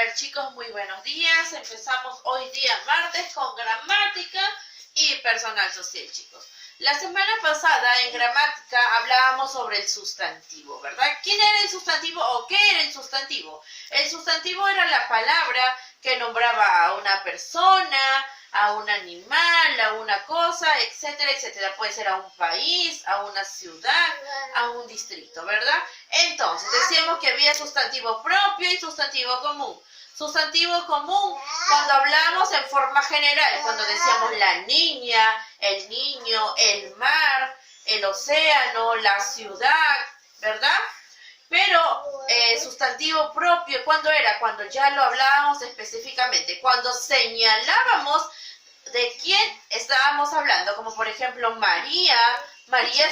ver, chicos, muy buenos días. Empezamos hoy día martes con gramática y personal social, chicos. La semana pasada en gramática hablábamos sobre el sustantivo, ¿verdad? ¿Quién era el sustantivo o qué era el sustantivo? El sustantivo era la palabra que nombraba a una persona, a un animal, a una cosa, etcétera, etcétera. Puede ser a un país, a una ciudad, a un distrito, ¿verdad? Entonces, decíamos que había sustantivo propio y sustantivo común. Sustantivo común, cuando hablamos en forma general, cuando decíamos la niña, el niño, el mar, el océano, la ciudad, ¿verdad? Pero sustantivo propio, ¿cuándo era? Cuando ya lo hablábamos específicamente, cuando señalábamos de quién estábamos hablando, como por ejemplo María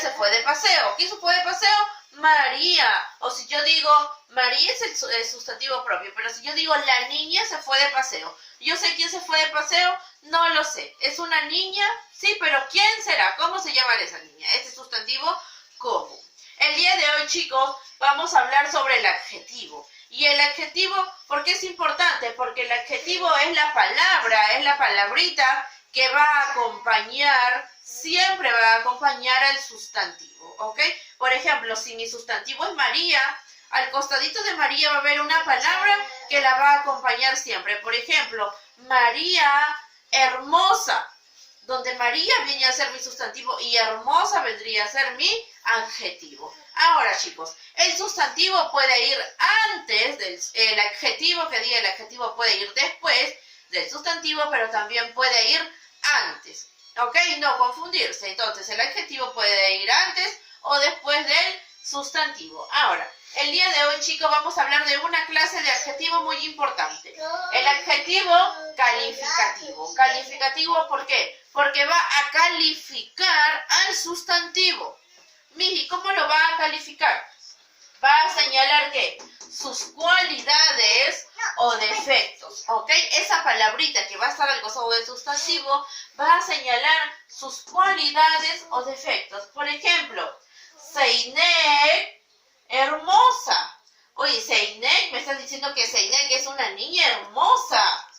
se fue de paseo. ¿Quién se fue de paseo? María. O si yo digo, María es el sustantivo propio, pero si yo digo la niña se fue de paseo, ¿yo sé quién se fue de paseo? No lo sé. ¿Es una niña? Sí, pero ¿quién será? ¿Cómo se llama esa niña? Este es sustantivo común. El día de hoy, chicos, vamos a hablar sobre el adjetivo. Y el adjetivo, ¿por qué es importante? Porque el adjetivo es la palabra, es la palabrita que va a acompañar, siempre va a acompañar al sustantivo, ¿ok? Por ejemplo, si mi sustantivo es María, al costadito de María va a haber una palabra que la va a acompañar siempre. Por ejemplo, María hermosa, donde María viene a ser mi sustantivo y hermosa vendría a ser mi adjetivo. Ahora, chicos, el sustantivo puede ir antes del adjetivo, que diga el adjetivo puede ir después del sustantivo, pero también puede ir antes, ¿ok? No confundirse. Entonces, el adjetivo puede ir antes o después del sustantivo. Ahora, el día de hoy, chicos, vamos a hablar de una clase de adjetivo muy importante. El adjetivo calificativo. ¿Calificativo por qué? Porque va a calificar al sustantivo. Miji, ¿cómo lo va a calificar? Va a señalar ¿qué? Sus cualidades o defectos, ¿ok? Esa palabrita que va a estar al costado del sustantivo va a señalar sus cualidades o defectos. Por ejemplo, Seinek, hermosa. Oye, Seinek, me estás diciendo que Seinek es una niña hermosa.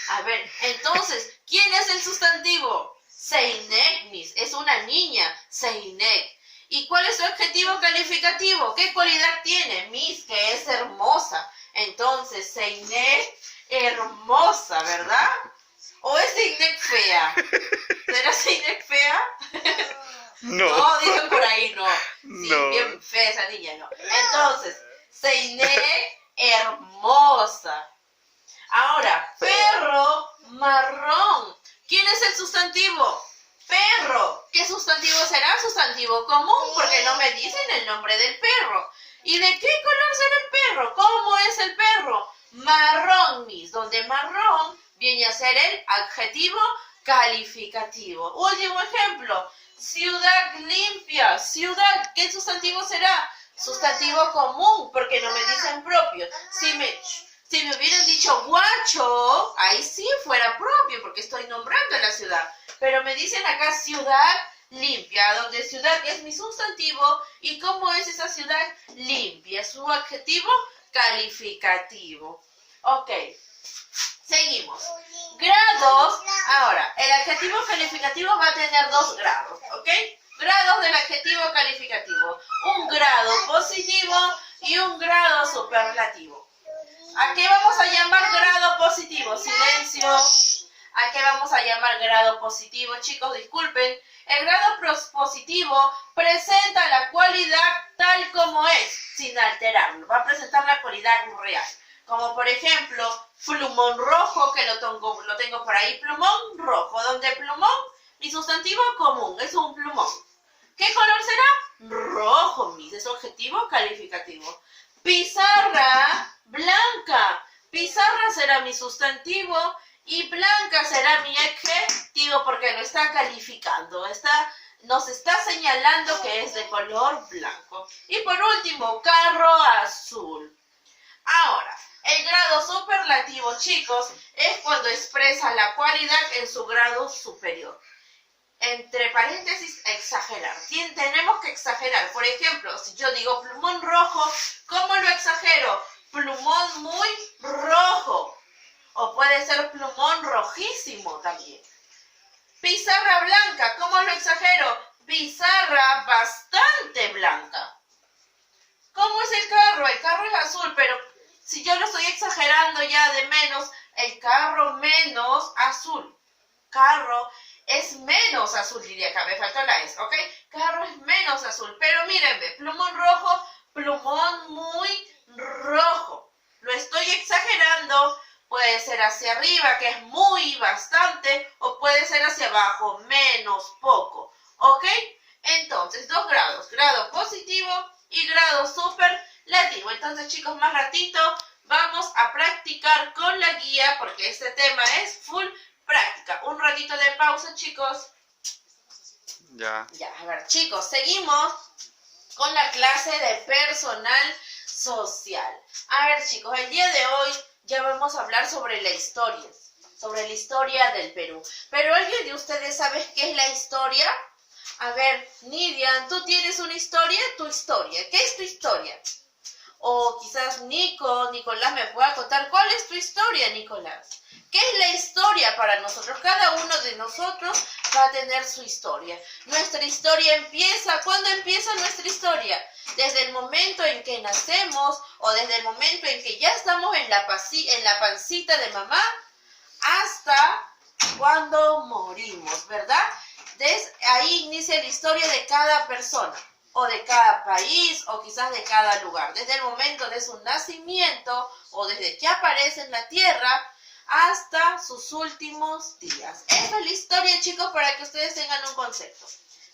A ver, entonces, ¿quién es el sustantivo? Seinek, Miss, es una niña, Seinek. ¿Y cuál es su adjetivo calificativo? ¿Qué cualidad tiene? Miss, que es hermosa. Entonces, Seinek, hermosa, ¿verdad? ¿O es Seinek fea? ¿Será Seinek fea? No. No, dicen por ahí no. Sí, No. bien fea esa niña, no. Entonces, Seinek, hermosa. Ahora, perro marrón. ¿Quién es el sustantivo? Perro. ¿Qué sustantivo será? Sustantivo común, porque no me dicen el nombre del perro. ¿Y de qué color será el perro? ¿Cómo es el perro? Marrón, Miss, donde marrón viene a ser el adjetivo calificativo. Último ejemplo, ciudad limpia. Ciudad, ¿qué sustantivo será? Sustantivo común, porque no me dicen propio. Si me hubieran dicho guacho, ahí sí fuera propio, porque estoy nombrando la ciudad. Pero me dicen acá ciudad limpia, donde ciudad es mi sustantivo. ¿Y cómo es esa ciudad? Limpia, su adjetivo calificativo. Ok, seguimos. Grados. Ahora, el adjetivo calificativo va a tener 2 grados, ¿ok? Grados del adjetivo calificativo. Un grado positivo y un grado superlativo. ¿A qué vamos a llamar grado positivo? Silencio. ¿A qué vamos a llamar grado positivo? Chicos, disculpen. El grado positivo presenta la cualidad tal como es, sin alterarlo. Va a presentar la cualidad real. Como por ejemplo, plumón rojo, que lo tengo por ahí. Plumón rojo, donde plumón, mi sustantivo común, es un plumón. ¿Qué color será? Rojo, Miss, es adjetivo calificativo. Pizarra blanca. Pizarra será mi sustantivo y blanca será mi adjetivo porque lo está calificando. Nos está señalando que es de color blanco. Y por último, carro azul. Ahora, el grado superlativo, chicos, es cuando expresa la cualidad en su grado superior. Entre paréntesis, exagerar. Tenemos que exagerar. Por ejemplo, si yo digo plumón rojo, ¿cómo lo exagero? plumón muy rojo. O puede ser plumón rojísimo también. Pizarra blanca, ¿cómo lo exagero? Pizarra bastante blanca. ¿Cómo es el carro? El carro es azul, pero si yo lo estoy exagerando ya de menos, el carro menos azul. Carro es menos azul, diría acá, me falta la S, ¿ok? Carro es menos azul, pero mírenme, plumón rojo, plumón muy rojo. Lo estoy exagerando, puede ser hacia arriba, que es muy, bastante, o puede ser hacia abajo, menos, poco, ¿ok? Entonces, 2 grados, grado positivo y grado superlativo. Entonces, chicos, más ratito vamos a practicar con la guía, porque este tema es full práctica. Un ratito de pausa, chicos. Ya. Ya, a ver, chicos, seguimos con la clase de personal social. A ver, chicos, el día de hoy ya vamos a hablar sobre la historia del Perú. Pero ¿alguien de ustedes sabe qué es la historia? A ver, Nidian, ¿tú tienes una historia? Tu historia. ¿Qué es tu historia? O quizás Nicolás me pueda contar cuál es tu historia, Nicolás. ¿Qué es la historia para nosotros? Cada uno de nosotros va a tener su historia. Nuestra historia empieza, ¿cuándo empieza nuestra historia? Desde el momento en que nacemos o desde el momento en que ya estamos en la pancita de mamá hasta cuando morimos, ¿verdad? Desde ahí inicia la historia de cada persona o de cada país o quizás de cada lugar. Desde el momento de su nacimiento o desde que aparece en la tierra hasta sus últimos días. Esa es la historia, chicos, para que ustedes tengan un concepto.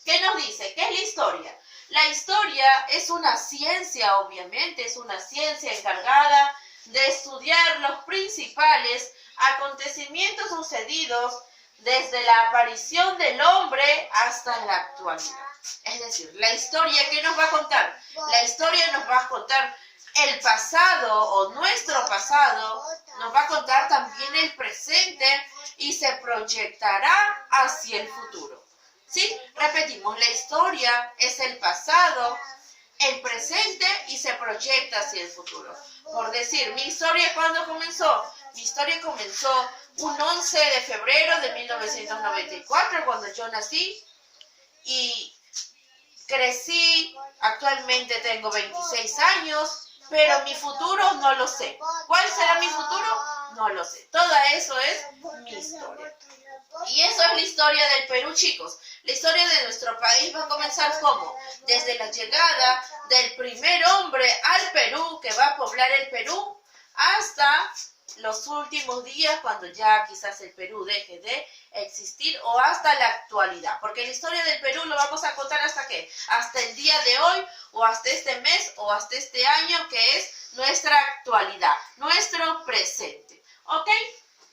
¿Qué nos dice? ¿Qué es la historia? La historia es una ciencia, obviamente, es una ciencia encargada de estudiar los principales acontecimientos sucedidos desde la aparición del hombre hasta la actualidad. Es decir, la historia, ¿qué nos va a contar? La historia nos va a contar el pasado o nuestro pasado, nos va a contar también el presente y se proyectará hacia el futuro. ¿Sí? Repetimos, la historia es el pasado, el presente y se proyecta hacia el futuro. Por decir, ¿mi historia cuándo comenzó? Mi historia comenzó un 11 de febrero de 1994, cuando yo nací y crecí. Actualmente tengo 26 años, pero mi futuro no lo sé. ¿Cuál será mi futuro? No lo sé. Todo eso es mi historia. Y eso es la historia del Perú, chicos. La historia de nuestro país va a comenzar ¿cómo? Desde la llegada del primer hombre al Perú, que va a poblar el Perú, hasta los últimos días, cuando ya quizás el Perú deje de existir, o hasta la actualidad. Porque la historia del Perú lo vamos a contar hasta ¿qué? Hasta el día de hoy, o hasta este mes, o hasta este año, que es nuestra actualidad, nuestro presente. ¿Ok?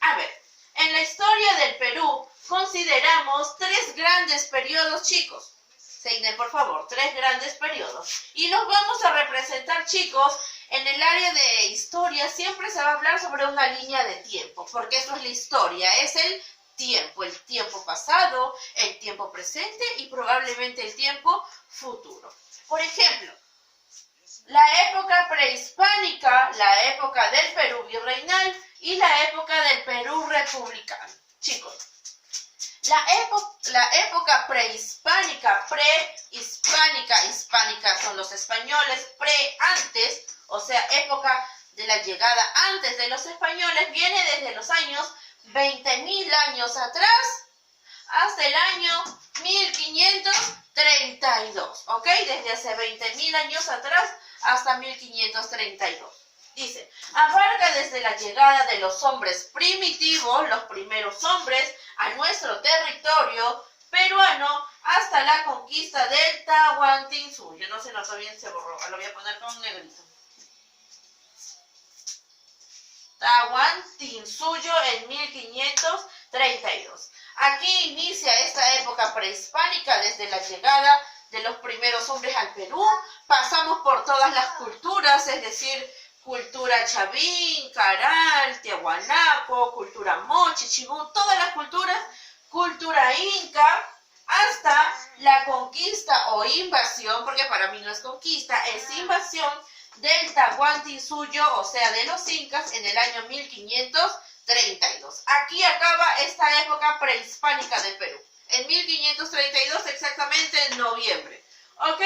A ver, en la historia del Perú consideramos 3 grandes periodos, chicos. Seine, por favor, 3 grandes periodos. Y los vamos a representar, chicos, en el área de historia. Siempre se va a hablar sobre una línea de tiempo, porque eso es la historia, es el tiempo pasado, el tiempo presente y probablemente el tiempo futuro. Por ejemplo, la época prehispánica, la época del Perú virreinal y la época del Perú republicano. Chicos, la época prehispánica, hispánica son los españoles, antes, o sea, época de la llegada antes de los españoles, viene desde los años 20.000 años atrás hasta el año 1532, ¿ok? Desde hace 20.000 años atrás hasta 1532. Dice, abarca desde la llegada de los hombres primitivos, los primeros hombres, a nuestro territorio peruano hasta la conquista del Tahuantinsuyo. No se notó bien, se borró. Lo voy a poner con un negrito. Tahuantinsuyo en 1532. Aquí inicia esta época prehispánica desde la llegada de los primeros hombres al Perú. Pasamos por todas las culturas, es decir, cultura chavín, caral, tiahuanaco, cultura moche, chibú, todas las culturas, cultura inca, hasta la conquista o invasión, porque para mí no es conquista, es invasión del Tahuantinsuyo, o sea, de los incas, en el año 1532. Aquí acaba esta época prehispánica del Perú. En 1532, exactamente en noviembre. ¿Ok?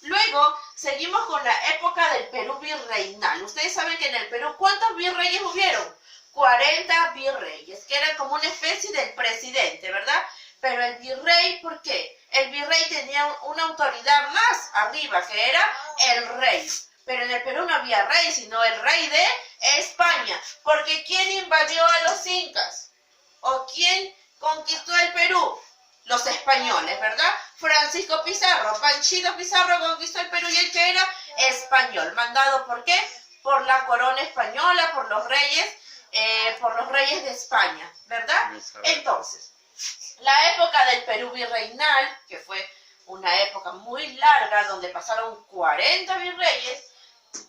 Luego, seguimos con la época del Perú virreinal. Ustedes saben que en el Perú, ¿cuántos virreyes hubieron? 40 virreyes, que eran como una especie del presidente, ¿verdad? Pero el virrey, ¿por qué? El virrey tenía una autoridad más arriba, que era el rey. Pero en el Perú no había rey, sino el rey de España. Porque ¿quién invadió a los incas? ¿O quién conquistó el Perú? Los españoles, ¿verdad? Francisco Pizarro, Panchito Pizarro conquistó el Perú y él que era español. ¿Mandado por qué? Por la corona española, por los reyes de España, ¿verdad? Entonces, la época del Perú virreinal, que fue una época muy larga, donde pasaron 40 virreyes,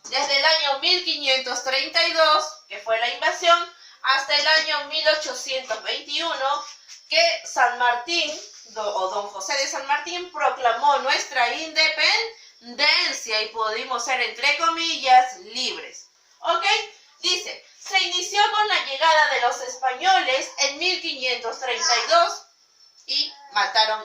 desde el año 1532, que fue la invasión, hasta el año 1821, que San Martín, o don José de San Martín, proclamó nuestra independencia y pudimos ser, entre comillas, libres. ¿Ok? Dice, se inició con la llegada de los españoles en 1532 y mataron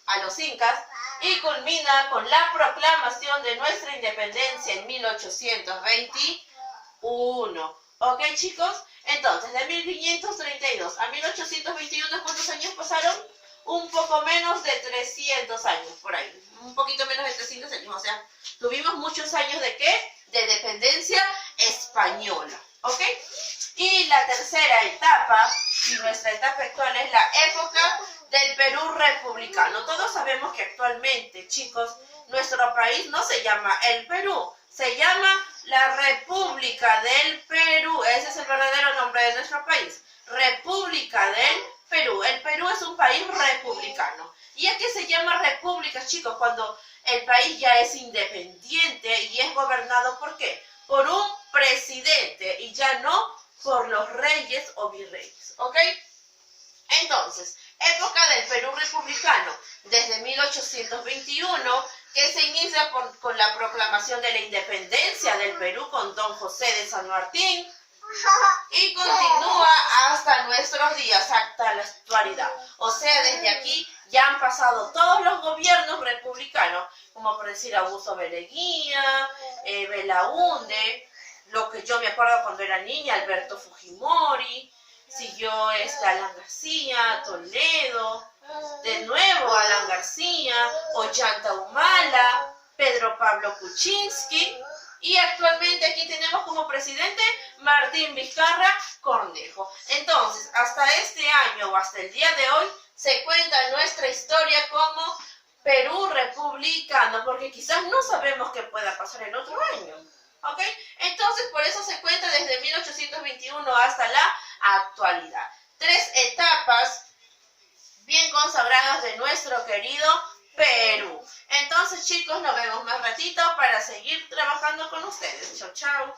a los incas, y culmina con la proclamación de nuestra independencia en 1821. ¿Ok, chicos? Entonces, de 1532 a 1821, ¿cuántos años pasaron? Un poco menos de 300 años, por ahí. Un poquito menos de 300 años. O sea, tuvimos muchos años ¿de qué? De dependencia española. ¿Ok? Y la tercera etapa, y nuestra etapa actual, es la época del Perú republicano. Todos sabemos que actualmente, chicos, nuestro país no se llama el Perú, se llama la República del Perú. Ese es el verdadero nombre de nuestro país, República del Perú. El Perú es un país republicano. ¿Y a qué se llama república, chicos? Cuando el país ya es independiente y es gobernado, ¿por qué? Por un presidente y ya no por los reyes o virreyes, ¿ok? Entonces, época del Perú republicano, desde 1821, que se inicia con la proclamación de la independencia del Perú con don José de San Martín, y continúa hasta nuestros días, hasta la actualidad. O sea, desde aquí ya han pasado todos los gobiernos republicanos, como por decir Augusto Beleguía, Belaúnde, lo que yo me acuerdo cuando era niña, Alberto Fujimori, siguió Alan García, Toledo, de nuevo Alan García, Ollanta Humala, Pedro Pablo Kuczynski, y actualmente aquí tenemos como presidente Martín Vizcarra Cornejo. Entonces, hasta este año o hasta el día de hoy, se cuenta nuestra historia como Perú republicano, porque quizás no sabemos qué pueda pasar en otro año. ¿Ok? Entonces, por eso se cuenta desde 1821 hasta la actualidad. 3 etapas bien consagradas de nuestro querido Perú. Entonces, chicos, nos vemos más ratito para seguir trabajando con ustedes. Chao, chao.